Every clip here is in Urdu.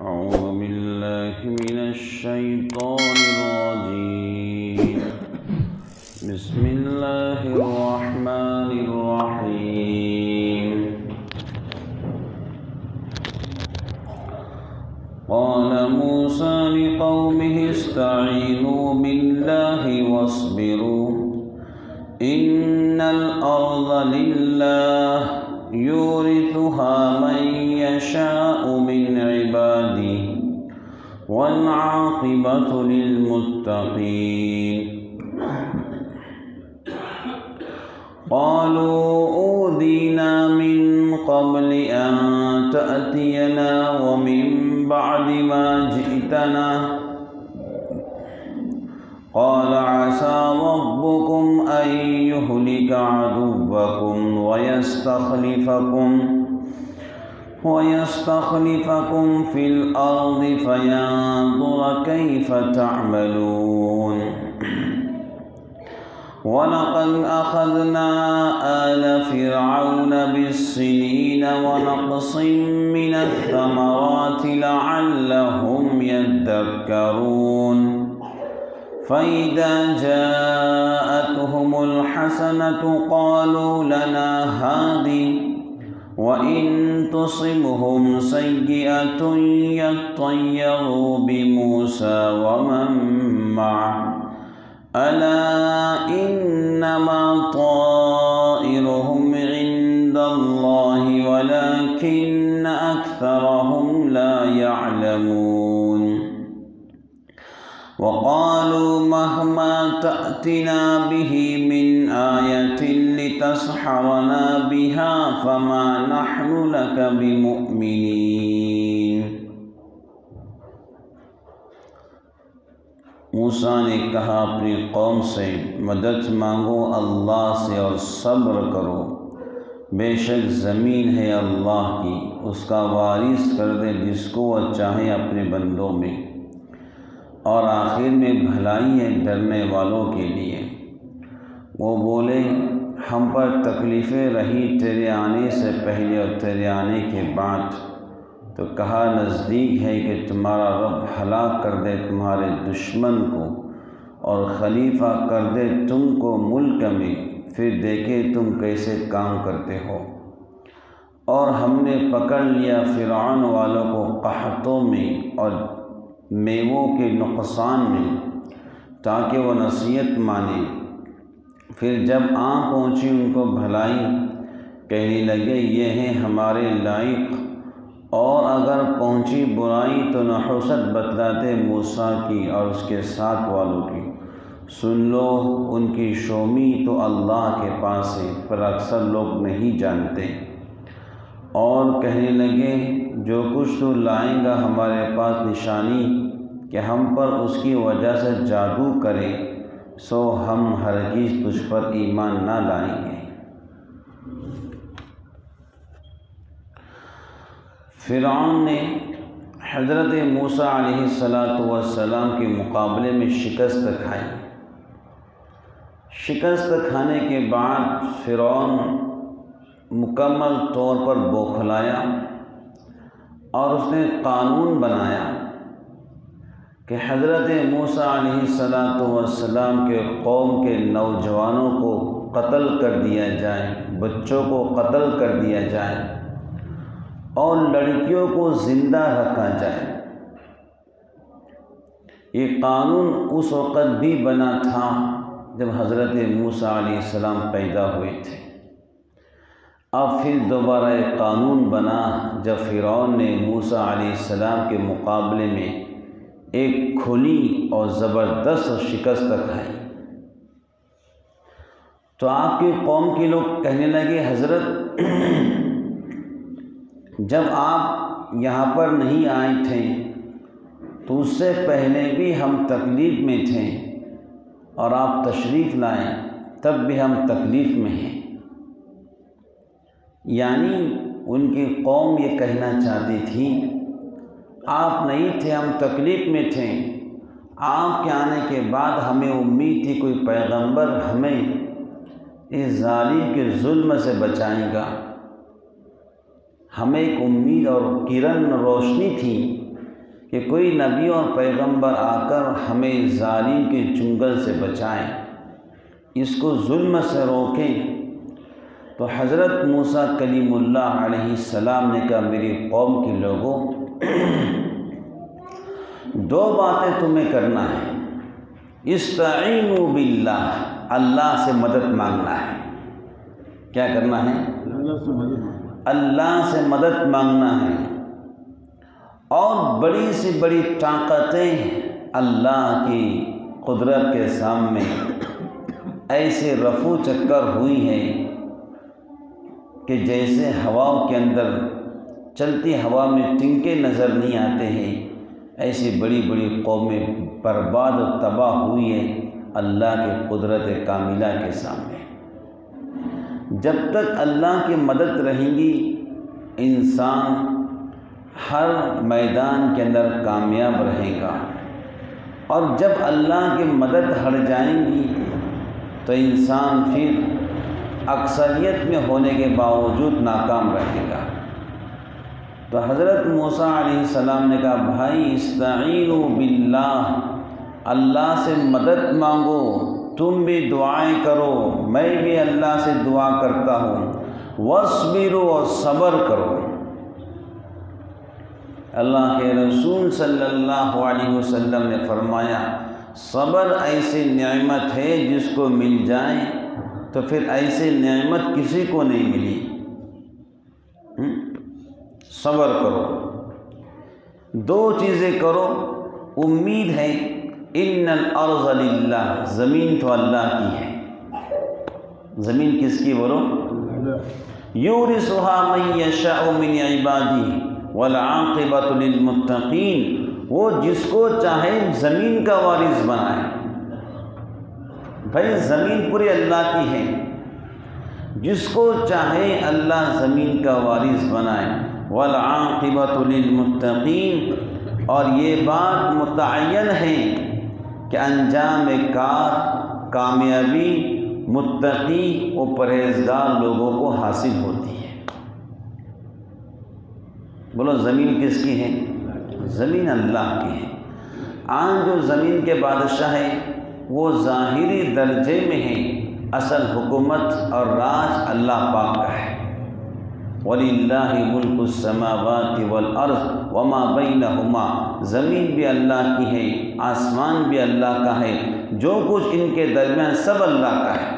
أعوذ بالله من الشيطان الرجيم. بسم الله الرحمن الرحيم. قال موسى لقومه استعينوا بالله واصبروا إن الأرض لله يورثها من يشاء من عباده والعاقبة للمتقين. قالوا أوذينا من قبل أن تأتينا ومن بعد ما جئتنا قال عسى ربكم أن يهلك عدوكم ويستخلفكم في الأرض فينظر كيف تعملون. ولقد أخذنا آل فرعون بالسنين ونقص من الثمرات لعلهم يذكرون. فإذا جاءتهم الحسنة قالوا لنا هذه وإن تصبهم سيئة يطيروا بموسى ومن معه ألا إنما طائرهم عند الله ولكن أكثرهم لا يعلمون. وقالوا مهما تأتنا به من آية لتسحرنا بها فما نحن لك بمؤمنين. موسیٰ نے کہا اپنی قوم سے مدد مانگو اللہ سے اور صبر کرو، بے شک زمین ہے اللہ کی، اس کا وارث کر دے جس کو وہ چاہے اپنے بندوں میں، اور آخر میں بھلائی ہے ڈرنے والوں کے لیے۔ وہ بولے ہم پر تکلیفیں رہی تیرے آنے سے پہلے اور تیرے آنے کے بعد، تو کہا نزدیک ہے کہ تمہارا رب ہلاک کر دے تمہارے دشمن کو اور خلیفہ کر دے تم کو ملک میں، پھر دیکھے تم کیسے کام کرتے ہو۔ اور ہم نے پکڑ لیا فرعون والوں کو قحطوں میں اور میووں کے نقصان میں تاکہ وہ نصیحت مانے۔ پھر جب پہنچی ان کو بھلائی کہنے لگے یہ ہیں ہمارے لائق، اور اگر پہنچی برائی تو نحوست بتلاتے موسیٰ کی اور اس کے ساتھ والوں کی۔ سن لو ان کی شومی تو اللہ کے پاس ہے پر اکثر لوگ نہیں جانتے۔ اور کہنے لگے جو کچھ تو لائیں گا ہمارے پاس نشانی کہ ہم پر اس کی وجہ سے جادو کرے، سو ہم ہرگز تجھ پر ایمان نہ لائیں گے۔ فرعون نے حضرت موسیٰ علیہ السلام کے مقابلے میں شکست کھائی۔ شکست کھانے کے بعد فرعون مکمل طور پر بوکھلایا اور اس نے قانون بنایا کہ حضرت موسیٰ علیہ السلام کے قوم کے نوجوانوں کو قتل کر دیا جائے، بچوں کو قتل کر دیا جائے اور لڑکیوں کو زندہ رکھا جائے۔ یہ قانون اس وقت بھی بنا تھا جب حضرت موسیٰ علیہ السلام پیدا ہوئے تھے۔ اب پھر دوبارہ ایک قانون بنا جب فرعون نے موسیٰ علیہ السلام کے مقابلے میں ایک کھلی اور زبردست شکست کھائی۔ تو آپ کی قوم کے لوگ کہنے لگے حضرت جب آپ یہاں پر نہیں آئے تھے تو اس سے پہلے بھی ہم تکلیف میں تھے، اور آپ تشریف لائیں تب بھی ہم تکلیف میں ہیں۔ یعنی ان کی قوم یہ کہنا چاہتی تھی آپ نہیں تھے ہم تکلیف میں تھے، آپ کے آنے کے بعد ہمیں امید تھی کوئی پیغمبر ہمیں اس ظالم کے ظلم سے بچائے گا۔ ہمیں ایک امید اور کرن روشنی تھی کہ کوئی نبی اور پیغمبر آ کر ہمیں ظالم کے چنگل سے بچائیں، اس کو ظلم سے روکیں۔ تو حضرت موسیٰ کلیم اللہ علیہ السلام نے کہا میری قوم کے لوگوں، دو باتیں تمہیں کرنا ہے۔ استعینوا باللہ، اللہ سے مدد مانگنا ہے۔ کیا کرنا ہے؟ اللہ سے مدد مانگنا ہے۔ اور بڑی سے بڑی طاقتیں اللہ کی قدرت کے سامنے ایسے رفو چکر ہوئی ہیں کہ جیسے ہواؤں کے اندر چلتی ہوا میں تنکے نظر نہیں آتے ہیں، ایسی بڑی بڑی قومیں برباد و تباہ ہوئی ہیں اللہ کے قدرت کاملہ کے سامنے۔ جب تک اللہ کی مدد رہیں گی انسان ہر میدان کے اندر کامیاب رہے گا، اور جب اللہ کی مدد ہٹ جائیں گی تو انسان پھر اکثریت میں ہونے کے باوجود ناکام رہے گا۔ تو حضرت موسیٰ علیہ السلام نے کہا بھائی استعینوا باللہ، اللہ سے مدد مانگو، تم بھی دعائیں کرو، میں بھی اللہ سے دعا کرتا ہوں، واصبروا، اور صبر کرو۔ اللہ کے رسول صلی اللہ علیہ وسلم نے فرمایا صبر ایسی نعمت ہے جس کو مل جائے تو پھر ایسی نعمت کسی کو نہیں ملی۔ صبر کرو، دو چیزیں کرو، امید ہے ان الارض للہ، زمین تو اللہ کی ہے۔ زمین کس کی بولو؟ یورثها من یشاء من عبادہ والعاقبۃ للمتقین، وہ جس کو چاہے زمین کا وارث بنائے۔ بھائی زمین پوری اللہ کی ہے، جس کو چاہے اللہ زمین کا وارث بنائے۔ والعاقبۃ للمتقین، اور یہ بات متعین ہے کہ انجام کار، کامیابی متقی و پرہیزگار لوگوں کو حاصل ہوتی ہے۔ بولو زمین کس کی ہے؟ زمین اللہ کی ہے۔ آج جو زمین کے بادشاہ ہیں وہ ظاہری درجے میں ہیں، اصل حکومت اور راج اللہ پاک کا ہے۔ وَلِلَّهِ مُلْكُ السَّمَاوَاتِ وَالْأَرْضِ وَمَا بَيْنَهُمَا، زمین بھی اللہ کی ہے، آسمان بھی اللہ کا ہے، جو کچھ ان کے درمیان سب اللہ کا ہے۔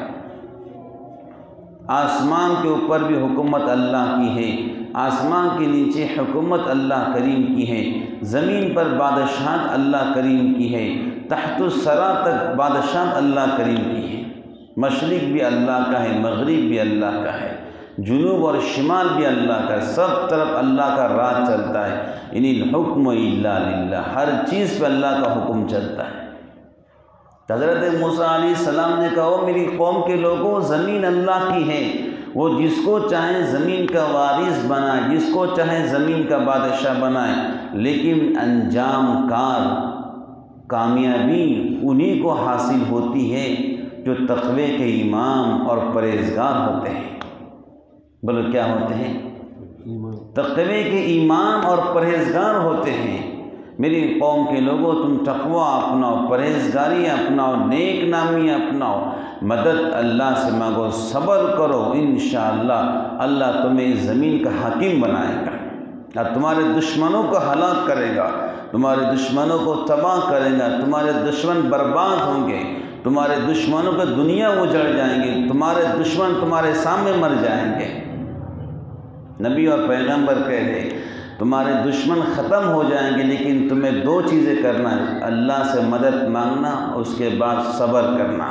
آسمان کے اوپر بھی حکومت اللہ کی ہے، آسمان کے نیچے حکومت اللہ کریم کی ہے، زمین پر بادشاہت اللہ کریم کی ہے، تحت الثری تک بادشاہت اللہ کریم کی ہے۔ مشرق بھی اللہ کا ہے، مغرب بھی اللہ کا ہے، جنوب اور شمال بھی اللہ کا ہے، سب طرف اللہ کا راج چلتا ہے۔ ان الحکم الا للہ، ہر چیز پہ اللہ کا حکم چلتا ہے۔ حضرت موسیٰ علیہ السلام نے کہا او میری قوم کے لوگوں، زمین اللہ کی ہے، وہ جس کو چاہے زمین کا وارث بنائے، جس کو چاہے زمین کا بادشاہ بنائے، لیکن انجام کار، کامیابی انہی کو حاصل ہوتی ہے جو تقوی کے امام اور پرہیزگار ہوتے ہیں۔ بولو کیا ہوتے ہیں؟ تقوی کے امام اور پرہیزگار ہوتے ہیں۔ میری قوم کے لوگوں تم تقوی اپناؤ، پرہیزگاری اپناؤ، نیک نامی اپناؤ، مدد اللہ سے مانگو، صبر کرو، انشاءاللہ اللہ تمہیں زمین کا حاکم بنائے گا اور تمہارے دشمنوں کو ہلاک کرے گا، تمہارے دشمنوں کو تباہ کرے گا، تمہارے دشمن برباد ہوں گے، تمہارے دشمنوں کا دنیا اجڑ جائیں گے، تمہارے دشمن تمہارے سامنے مر جائیں گے۔ نبی اور پیغمبر کہہ رہے تمہارے دشمن ختم ہو جائیں گے، لیکن تمہیں دو چیزیں کرنا ہے، اللہ سے مدد مانگنا، اس کے بعد صبر کرنا۔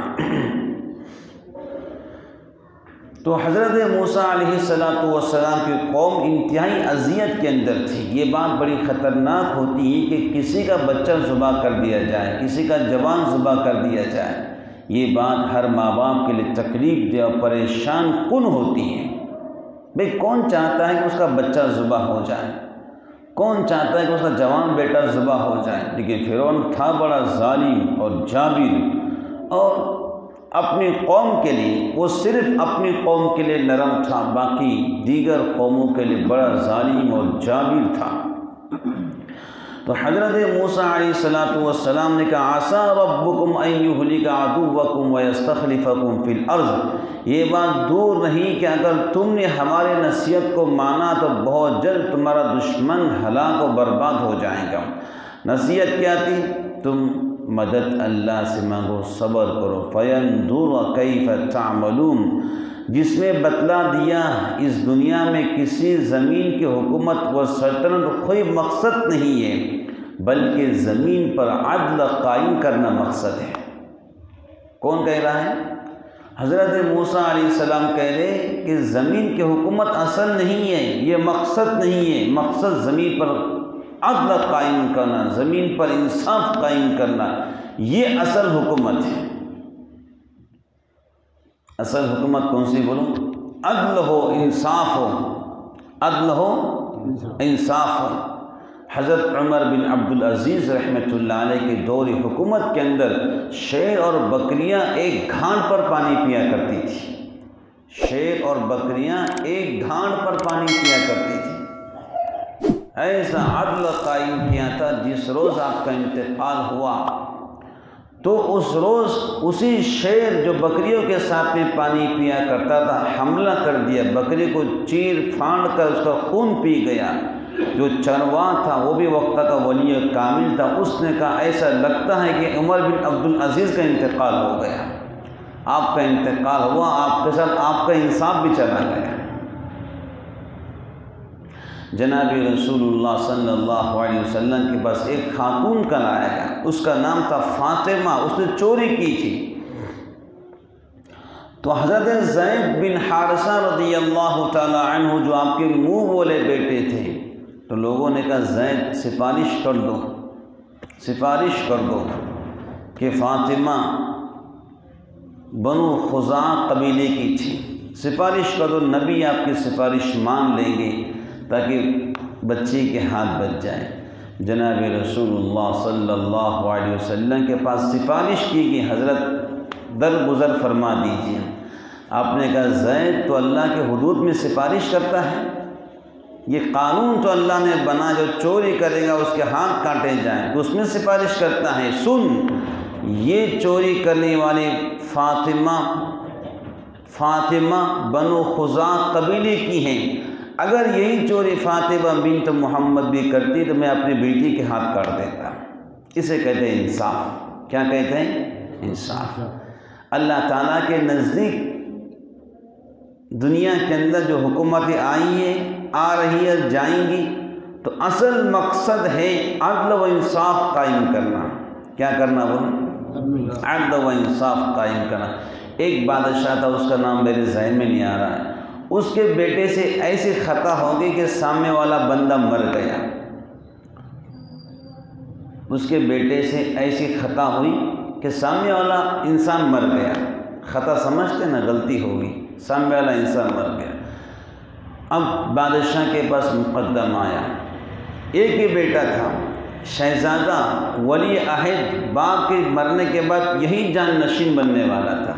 تو حضرت موسیٰ علیہ السلام کی قوم انتہائی اذیت کے اندر تھی۔ یہ بات بڑی خطرناک ہوتی ہے کہ کسی کا بچہ ذبح کر دیا جائے، کسی کا جوان ذبح کر دیا جائے، یہ بات ہر ماں باپ کے لیے تکلیف دہ اور پریشان کن ہوتی ہے۔ بھئی کون چاہتا ہے کہ اس کا بچہ ذبح ہو جائے؟ کون چاہتا ہے کہ اس کا جوان بیٹا ذبح ہو جائے؟ لیکن فرعون تھا بڑا ظالم اور جابر، اور اپنی قوم کے لیے، وہ صرف اپنی قوم کے لیے نرم تھا، باقی دیگر قوموں کے لیے بڑا ظالم اور جابر تھا۔ تو حضرت موسیٰ علیہ السلام نے کہا عَسَىٰ رَبُّكُمْ أَن يُهْلِكَ عَدُوَّكُمْ وَيَسْتَخْلِفَكُمْ فِي الْأَرْضِ، یہ بات دور نہیں کہ اگر تم نے ہمارے نصیحت کو مانا تو بہت جلد تمہارا دشمن ہلاک و برباد ہو جائے گا۔ نصیحت کیا تھی؟ تم مدد اللہ سے مانگو، صبر کرو، فَيَنْظُرَ كَيْفَ تَعْمَلُونَ، جس میں بتلا دیا اس دنیا میں کسی زمین کی حکومت و سلطنت کوئی مقصد نہیں ہے، بلکہ زمین پر عدل قائم کرنا مقصد ہے۔ کون کہہ رہا ہے؟ حضرت موسیٰ علیہ السلام کہہ رہے کہ زمین کی حکومت اصل نہیں ہے، یہ مقصد نہیں ہے، مقصد زمین پر عدل قائم کرنا، زمین پر انصاف قائم کرنا، یہ اصل حکومت ہے۔ اصل حکومت کون سی بولو؟ عدل ہو، انصاف ہو، عدل ہو، انصاف ہو۔ حضرت عمر بن عبدالعزیز رحمۃ اللہ علیہ کے دور حکومت کے اندر شیر اور بکریاں ایک گھاٹ پر پانی پیا کرتی تھی، شیر اور بکریاں ایک گھاٹ پر پانی پیا کرتی تھی۔ ایسا عدل قائم کیا تھا، جس روز آپ کا انتقال ہوا تو اس روز اسی شیر جو بکریوں کے ساتھ میں پانی پیا کرتا تھا حملہ کر دیا، بکری کو چیر پھاڑ کر اس کا خون پی گیا۔ جو چرواہ تھا وہ بھی وقت کا ولی کامل تھا، اس نے کہا ایسا لگتا ہے کہ عمر بن عبدالعزیز کا انتقال ہو گیا، آپ کا انتقال ہوا، آپ کے ساتھ آپ کا انصاف بھی چلا گیا۔ جناب رسول اللہ صلی اللہ علیہ وسلم کے پاس ایک خاتون کا لایا گیا، اس کا نام تھا فاطمہ، اس نے چوری کی تھی۔ تو حضرت زید بن حارثہ رضی اللہ تعالی عنہ جو آپ کے منہ بولے بیٹے تھے، تو لوگوں نے کہا زید سفارش کر دو، سفارش کر دو کہ فاطمہ بنو خزاعہ قبیلے کی تھی، سفارش کر دو، نبی آپ کی سفارش مان لیں گے تاکہ بچی کے ہاتھ بچ جائے۔ جناب رسول اللہ صلی اللہ علیہ وسلم کے پاس سفارش کی کہ حضرت درگزر فرما دیجیے۔ آپ نے کہا زید تو اللہ کے حدود میں سفارش کرتا ہے، یہ قانون تو اللہ نے بنا، جو چوری کرے گا اس کے ہاتھ کاٹے جائیں، تو اس میں سفارش کرتا ہے۔ سن، یہ چوری کرنے والی فاطمہ بنو خزاعہ قبیلے کی ہیں، اگر یہی چوری فاطمہ بنت محمد بھی کرتی تو میں اپنی بیٹی کے ہاتھ کاٹ دیتا۔ اسے کہتے ہیں انصاف۔ کیا کہتے ہیں؟ انصاف۔ اللہ تعالیٰ کے نزدیک دنیا کے اندر جو حکومتیں آئی ہیں، آ رہی ہے، جائیں گی، تو اصل مقصد ہے عدل و انصاف قائم کرنا۔ کیا کرنا؟ وہ عدل و انصاف قائم کرنا۔ ایک بادشاہ تھا، اس کا نام میرے ذہن میں نہیں آ رہا ہے، اس کے بیٹے سے ایسی خطا ہو گئی کہ سامنے والا بندہ مر گیا۔ اس کے بیٹے سے ایسی خطا ہوئی کہ سامنے والا انسان مر گیا۔ خطا سمجھتے نا، غلطی ہوگی، سامنے والا انسان مر گیا۔ اب بادشاہ کے پاس مقدمہ آیا، ایک ہی بیٹا تھا، شہزادہ ولی عہد، باپ کے مرنے کے بعد یہی جان نشین بننے والا تھا،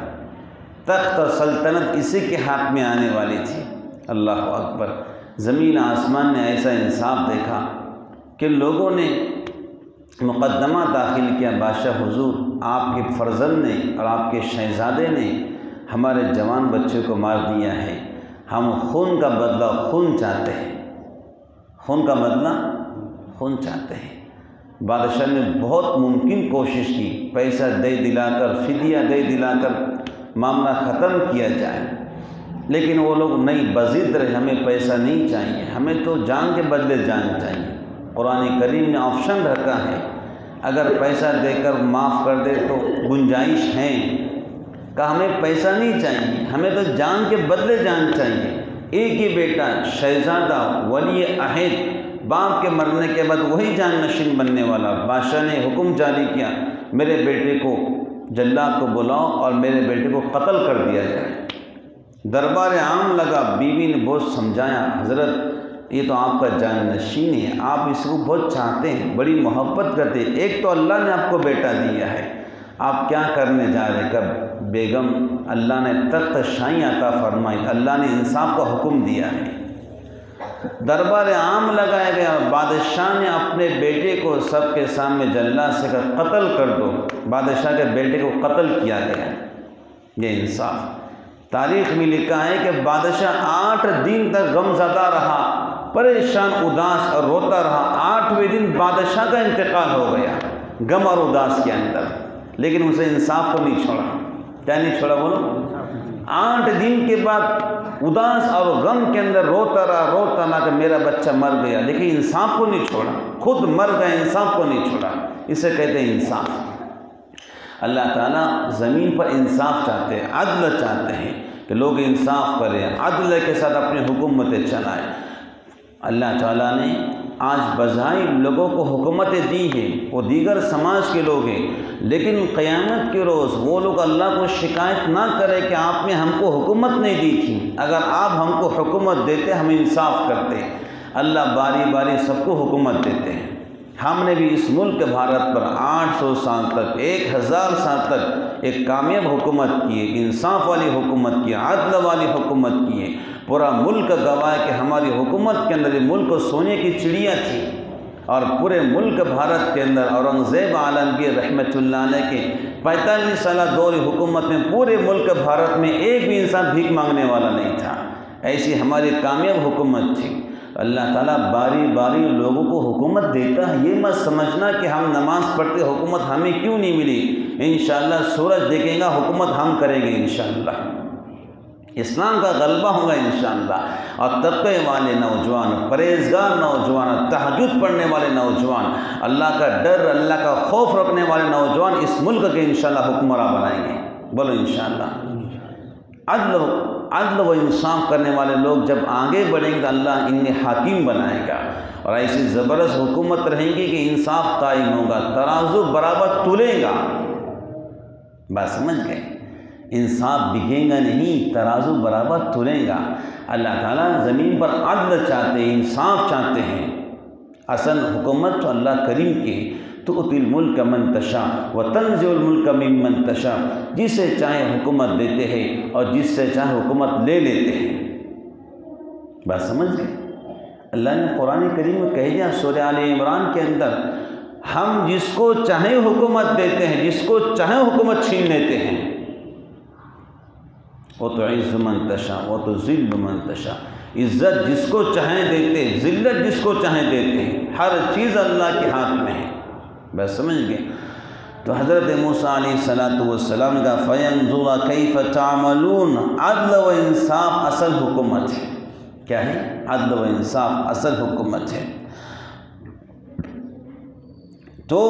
تخت سلطنت اسی کے ہاتھ میں آنے والی تھی۔ اللہ اکبر۔ زمین آسمان نے ایسا انصاف دیکھا کہ لوگوں نے مقدمہ داخل کیا، بادشاہ حضور، آپ کے فرزند نے اور آپ کے شہزادے نے ہمارے جوان بچے کو مار دیا ہے، ہم خون کا بدلہ خون چاہتے ہیں، خون کا بدلہ خون چاہتے ہیں۔ بادشاہ نے بہت ممکن کوشش کی، پیسہ دے دلا کر، فدیہ دے دلا کر معاملہ ختم کیا جائے، لیکن وہ لوگ نہیں، بضد رہے، ہمیں پیسہ نہیں چاہیے، ہمیں تو جان کے بدلے جان چاہیے۔ قرآن کریم نے آپشن رکھا ہے، اگر پیسہ دے کر معاف کر دے تو گنجائش ہے، کہ ہمیں پیسہ نہیں چاہیے، ہمیں تو جان کے بدلے جان چاہیے۔ ایک ہی بیٹا، شہزادہ ولی عہد، باپ کے مرنے کے بعد وہی جان نشین بننے والا۔ بادشاہ نے حکم جاری کیا، میرے بیٹے کو جلاد کو بلاؤ اور میرے بیٹے کو قتل کر دیا جائے۔ دربار عام لگا، بیوی نے بہت سمجھایا، حضرت یہ تو آپ کا جان نشین ہے، آپ اس کو بہت چاہتے ہیں، بڑی محبت کرتے ہیں، ایک تو اللہ نے آپ کو بیٹا دیا ہے، آپ کیا کرنے جا رہے؟ کب بیگم، اللہ نے تخت شاہی عطا فرمائی، اللہ نے انصاف کا حکم دیا ہے۔ دربار عام لگایا گیا، بادشاہ نے اپنے بیٹے کو سب کے سامنے جلاد سے کہا قتل کر دو، بادشاہ کے بیٹے کو قتل کیا گیا۔ یہ انصاف۔ تاریخ میں لکھا ہے کہ بادشاہ 8 دن تک غم زدہ رہا، پریشان اداس اور روتا رہا۔ 8ویں دن بادشاہ کا انتقال ہو گیا غم اور اداس کے اندر، لیکن اسے انصاف کو نہیں چھوڑا۔ کیا نہیں چھوڑا بولو؟ 8 دن کے بعد اداس اور غم کے اندر روتا رہا کہ میرا بچہ مر گیا، لیکن انصاف کو نہیں چھوڑا، خود مر گیا، انصاف کو نہیں چھوڑا۔ اسے کہتے ہیں انصاف۔ اللہ تعالیٰ زمین پر انصاف چاہتے ہیں، عدل چاہتے ہیں کہ لوگ انصاف کریں، عدل کے ساتھ اپنی حکومتیں چلائیں۔ اللہ تعالیٰ نے آج بظاہر لوگوں کو حکومتیں دی ہیں، وہ دیگر سماج کے لوگ ہیں، لیکن قیامت کے روز وہ لوگ اللہ کو شکایت نہ کرے کہ آپ نے ہم کو حکومت نہیں دی تھی، اگر آپ ہم کو حکومت دیتے ہم انصاف کرتے۔ اللہ باری باری سب کو حکومت دیتے ہیں۔ ہم نے بھی اس ملک بھارت پر 800 سال تک، 1000 سال تک ایک کامیاب حکومت کی ہے، انصاف والی حکومت کی ہے، عدل والی حکومت کی ہے۔ پورا ملک گواہ ہے کہ ہماری حکومت کے اندر یہ ملک سونے کی چڑیا تھی، اور پورے ملک بھارت کے اندر اورنگزیب عالمگیر رحمۃ اللہ علیہ کے 45 سالہ دور حکومت میں پورے ملک بھارت میں ایک بھی انسان بھیک مانگنے والا نہیں تھا۔ ایسی ہماری کامیاب حکومت تھی۔ اللہ تعالیٰ باری باری لوگوں کو حکومت دیتا ہے، یہ مت سمجھنا کہ ہم نماز پڑھتے حکومت ہمیں کیوں نہیں ملی، انشاءاللہ سورج دیکھیں گا حکومت ہم کریں گے انشاءاللہ، اسلام کا غلبہ ہوگا انشاءاللہ۔ اور تقوی والے نوجوان، پرہیزگار نوجوان، تہجد پڑھنے والے نوجوان، اللہ کا ڈر، اللہ کا خوف رکھنے والے نوجوان اس ملک کے انشاءاللہ حکمراں بنائیں گے، بولو انشاءاللہ۔ عدل و انصاف کرنے والے لوگ جب آگے بڑھیں گے تو اللہ انہیں حاکم بنائے گا، اور ایسی زبردست حکومت رہیں گی کہ انصاف قائم ہوگا، ترازو برابر تلے گا۔ بات سمجھ گئے؟ انصاف بکے گا نہیں، ترازو برابر تلے گا۔ اللہ تعالیٰ زمین پر عدل چاہتے ہیں، انصاف چاہتے ہیں۔ اصل حکومت تو اللہ کریم کی، تؤتی الملک من تشاء وتنزع الملک ممن تشاء، جسے چاہے حکومت دیتے ہیں اور جس سے چاہے حکومت لے لیتے ہیں۔ بات سمجھ گئے؟ اللہ نے قرآن کریم میں کہہ دیا سورہ آل عمران کے اندر، ہم جس کو چاہے حکومت دیتے ہیں، جس کو چاہے حکومت چھین لیتے ہیں۔ وتعز من تشاء وتذل من تشاء، عزت جس کو چاہیں دیتے، ذلت جس کو چاہیں دیتے ہیں، ہر چیز اللہ کے ہاتھ میں ہے۔ بس سمجھ گئے؟ تو حضرت موسیٰ علیہ السلام کا فَيَنْظُرَ كَيْفَ تَعْمَلُونَ، عدل و انصاف اصل حکومت ہے۔ کیا ہے؟ عدل و انصاف اصل حکومت ہے۔ تو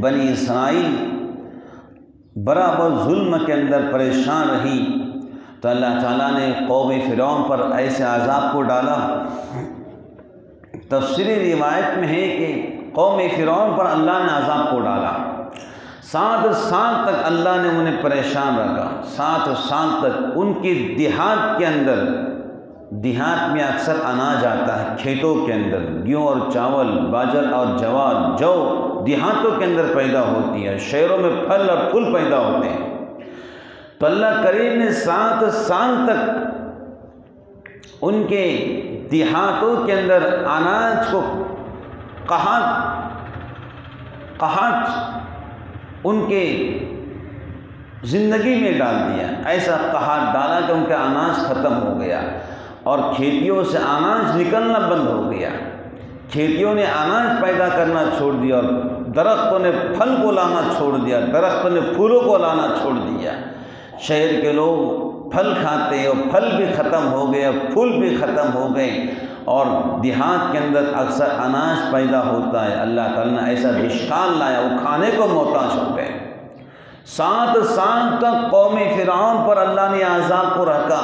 بنی اسرائیل برابر ظلم کے اندر پریشان رہی، تو اللہ تعالیٰ نے قوم فرعون پر ایسے عذاب کو ڈالا۔ تفسیری روایت میں ہے کہ قوم فرعون پر اللہ نے عذاب کو ڈالا، 7 سال تک اللہ نے انہیں پریشان رکھا۔ 7 سال تک ان کی دیہات کے اندر، دیہات میں اکثر اناج آتا ہے، کھیتوں کے اندر گیہوں اور چاول، باجر اور جوار، جو دیہاتوں کے اندر پیدا ہوتی ہے، شہروں میں پھل اور پھول پیدا ہوتے ہیں۔ تو اللہ کریم نے 7 سال تک ان کے دیہاتوں کے اندر اناج کو قحط ان کے زندگی میں ڈال دیا، ایسا قحط ڈالا کہ ان کا اناج ختم ہو گیا، اور کھیتیوں سے اناج نکلنا بند ہو گیا۔ کھیتیوں نے اناج پیدا کرنا چھوڑ دیا، اور درختوں نے پھل کو لانا چھوڑ دیا، درختوں نے پھولوں کو لانا چھوڑ دیا۔ شہر کے لوگ پھل کھاتے ہیں، اور پھل بھی ختم ہو گئے، پھول بھی ختم ہو گئے، اور دیہات کے اندر اکثر اناج پیدا ہوتا ہے۔ اللہ تعالیٰ نے ایسا دشکال لایا، وہ کھانے کو محتاج ہو گئے۔ 7 سال تک قوم فرعون پر اللہ نے عذاب کو رکھا،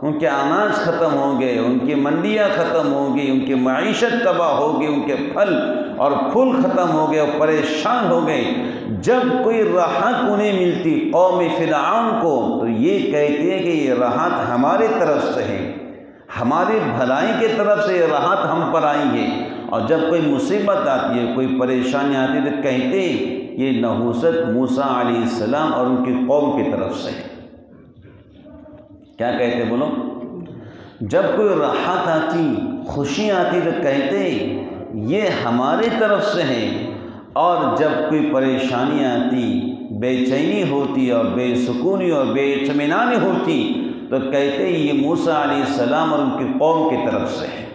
ان کے اناج ختم ہو گئے، ان کی منڈیاں ختم ہو گئی، ان کی معیشت تباہ ہو گئی، ان کے پھل اور پھول ختم ہو گئے، اور پریشان ہو گئے۔ جب کوئی راحت انہیں ملتی قوم فرعون کو، تو یہ کہتے ہیں کہ یہ راحت ہمارے طرف سے ہے، ہماری بھلائی کے طرف سے یہ راحت ہم پر آئی ہے۔ اور جب کوئی مصیبت آتی ہے، کوئی پریشانی آتی ہے، تو کہتے ہیں یہ نحوست موسیٰ علیہ السلام اور ان کی قوم کی طرف سے ہے۔ کیا کہتے بولو؟ جب کوئی راحت آتی، خوشی آتی تو کہتے یہ ہماری طرف سے ہے، اور جب کوئی پریشانی آتی، بے چینی ہوتی اور بے سکونی اور بے اطمینانی ہوتی تو کہتے یہ موسیٰ علیہ السلام اور ان کی قوم کی طرف سے ہے۔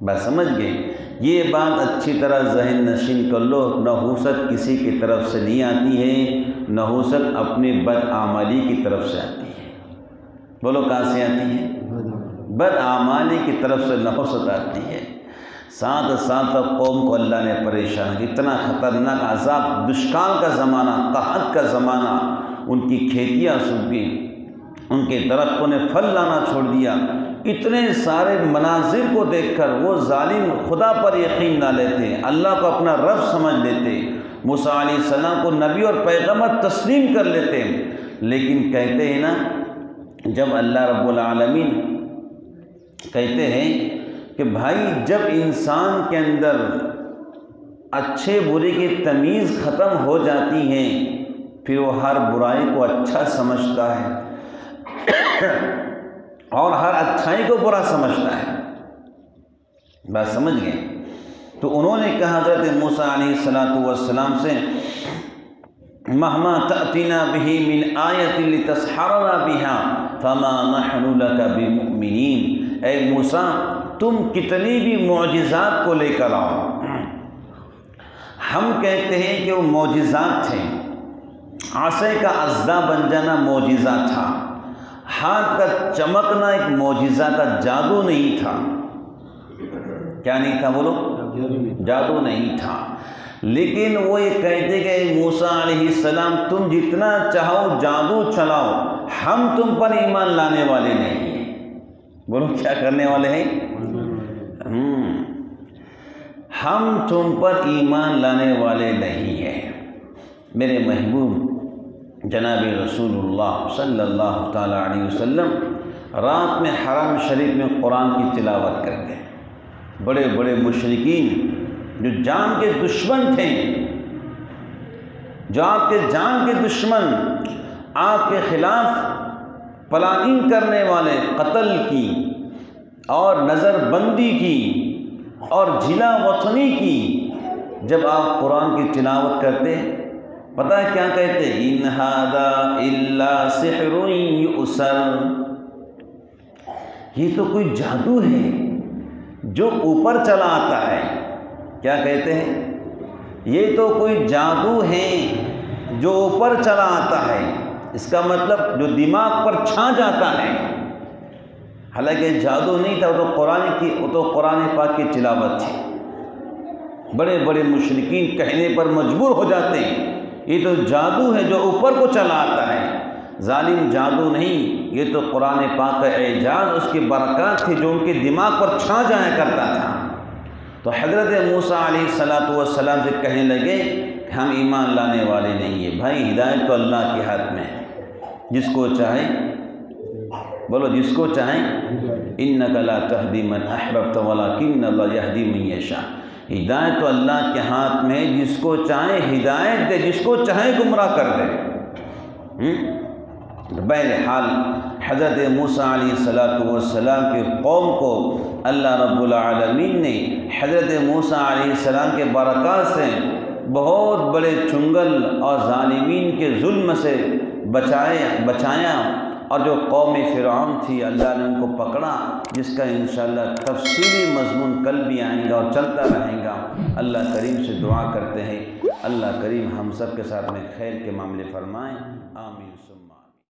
بس سمجھ گئے؟ یہ بات اچھی طرح ذہن نشین کر لو، نحوست کسی کی طرف سے نہیں آتی ہے، نحوست اپنی بدعملی کی طرف سے آتی ہے۔ بولو کہاں سے آتی ہے؟ بدعملی کی طرف سے نحوست آتی ہے۔ ساتھ ساتھ قوم کو اللہ نے پریشان، اتنا خطرناک عذاب، دشکال کا زمانہ، قحط کا زمانہ، ان کی کھیتیاں سوکھ گئیں، ان کے درختوں نے پھل لانا چھوڑ دیا۔ اتنے سارے مناظر کو دیکھ کر وہ ظالم خدا پر یقین نہ لیتے، اللہ کو اپنا رب سمجھ لیتے، موسیٰ علیہ السلام کو نبی اور پیغمبر تسلیم کر لیتے، لیکن کہتے ہیں نا، جب اللہ رب العالمین کہتے ہیں کہ بھائی جب انسان کے اندر اچھے برے کی تمیز ختم ہو جاتی ہے پھر وہ ہر برائی کو اچھا سمجھتا ہے اور ہر اچھائی کو برا سمجھتا ہے۔ بات سمجھ گئے؟ تو انہوں نے کہا حضرت موسیٰ علیہ السلام سے مہما تأتینا بہ من آیت لتسحرنا بہا فما نحن لک بمؤمنین، اے موسیٰ تم کتنی بھی معجزات کو لے کر آؤ، ہم کہتے ہیں کہ وہ معجزات تھے، عصا کا اژدھا بن جانا معجزہ تھا، ہاتھ کا چمکنا ایک معجزہ تھا، جادو نہیں تھا۔ کیا نہیں تھا بولو؟ جادو نہیں تھا۔ لیکن وہ یہ کہتے کہ موسیٰ علیہ السلام تم جتنا چاہو جادو چلاؤ، ہم تم پر ایمان لانے والے نہیں ہیں۔ بولو کیا کرنے والے ہیں؟ ہم تم پر ایمان لانے والے نہیں ہیں۔ میرے محبوب جناب رسول اللہ صلی اللہ تعالیٰ علیہ وسلم رات میں حرم شریف میں قرآن کی تلاوت کرتے ہیں۔ بڑے بڑے مشرکین جو جان کے دشمن تھے، جو آپ کے جان کے دشمن، آپ کے خلاف پلاننگ کرنے والے، قتل کی اور نظر بندی کی اور جھلا وطنی کی، جب آپ قرآن کی تلاوت کرتے پتہ ہے کیا کہتے؟ ان ھذا الا سحر یؤثر، یہ تو کوئی جادو ہے جو اوپر چلا آتا ہے۔ کیا کہتے ہیں؟ یہ تو کوئی جادو ہے جو اوپر چلا آتا ہے، اس کا مطلب جو دماغ پر چھا جاتا ہے۔ حالانکہ جادو نہیں تھا، وہ تو قرآن پاک کی تلاوت تھی۔ بڑے بڑے مشرکین کہنے پر مجبور ہو جاتے ہیں یہ تو جادو ہے جو اوپر کو چلا آتا ہے۔ ظالم جادو نہیں، یہ تو قرآن پاک کا اعجاز، اس کی برکات تھی جو ان کے دماغ پر چھا جایا کرتا تھا۔ تو حضرت موسیٰ علیہ السلام سے کہنے لگے کہ ہم ایمان لانے والے نہیں ہیں۔ بھائی ہدایت تو اللہ کے ہاتھ میں ہے، جس کو چاہے، بولو جس کو چاہے، انک لا تہدی من احببت ولکن اللہ یہدی من یشاء، ہدایت تو اللہ کے ہاتھ میں ہے، جس کو چاہے ہدایت دے، جس کو چاہے گمراہ کر دے۔ بہرحال حضرت موسیٰ علیہ السلام کی قوم کو اللہ رب العالمین نے حضرت موسیٰ علیہ السلام کے برکات سے بہت بڑے چنگل اور ظالمین کے ظلم سے بچایا، اور جو قوم فرعون تھی اللہ نے ان کو پکڑا، جس کا انشاءاللہ تفصیلی مضمون کل بھی آئے گا اور چلتا رہے گا۔ اللہ کریم سے دعا کرتے ہیں اللہ کریم ہم سب کے ساتھ میں خیر کے معاملے فرمائیں، آمین ثم آمین۔